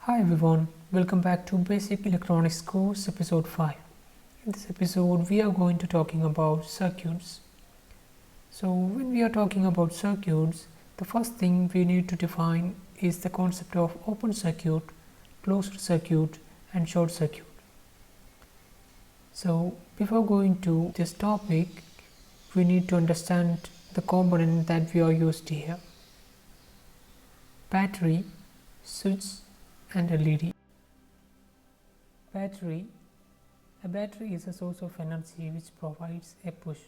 Hi everyone, welcome back to Basic Electronics Course episode 5. In this episode we are going to talking about circuits. So when we are talking about circuits, the first thing we need to define is the concept of open circuit, closed circuit and short circuit. So before going to this topic, we need to understand the component that we are used here: battery, switch and LED. Battery. A battery is a source of energy which provides a push,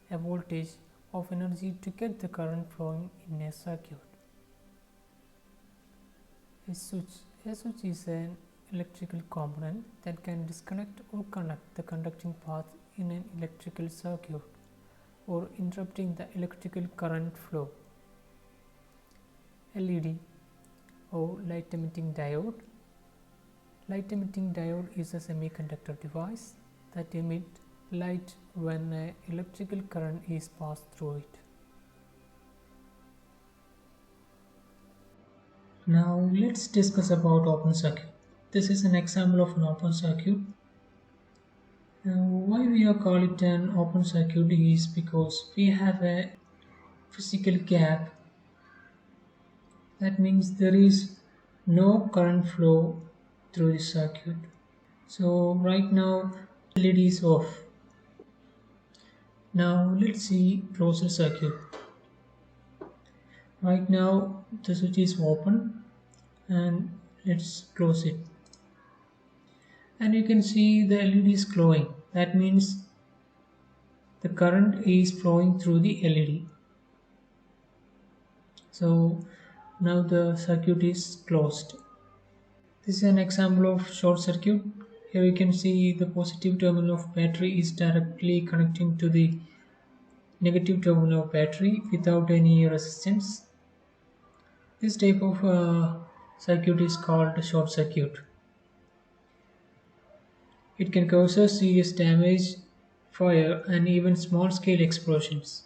a voltage of energy to get the current flowing in a circuit. A switch. A switch is an electrical component that can disconnect or connect the conducting path in an electrical circuit or interrupting the electrical current flow. LED or light emitting diode. Light emitting diode is a semiconductor device that emits light when an electrical current is passed through it. Now let's discuss about open circuit. This is an example of an open circuit. Now why we are call it an open circuit is because we have a physical gap. That means there is no current flow through the circuit. So right now LED is off. Now let's see closed circuit. Right now the switch is open and let's close it. And you can see the LED is glowing. That means the current is flowing through the LED. So now the circuit is closed. This is an example of short circuit. Here you can see the positive terminal of battery is directly connecting to the negative terminal of battery without any resistance. This type of circuit is called short circuit. It can cause serious damage, fire and even small scale explosions.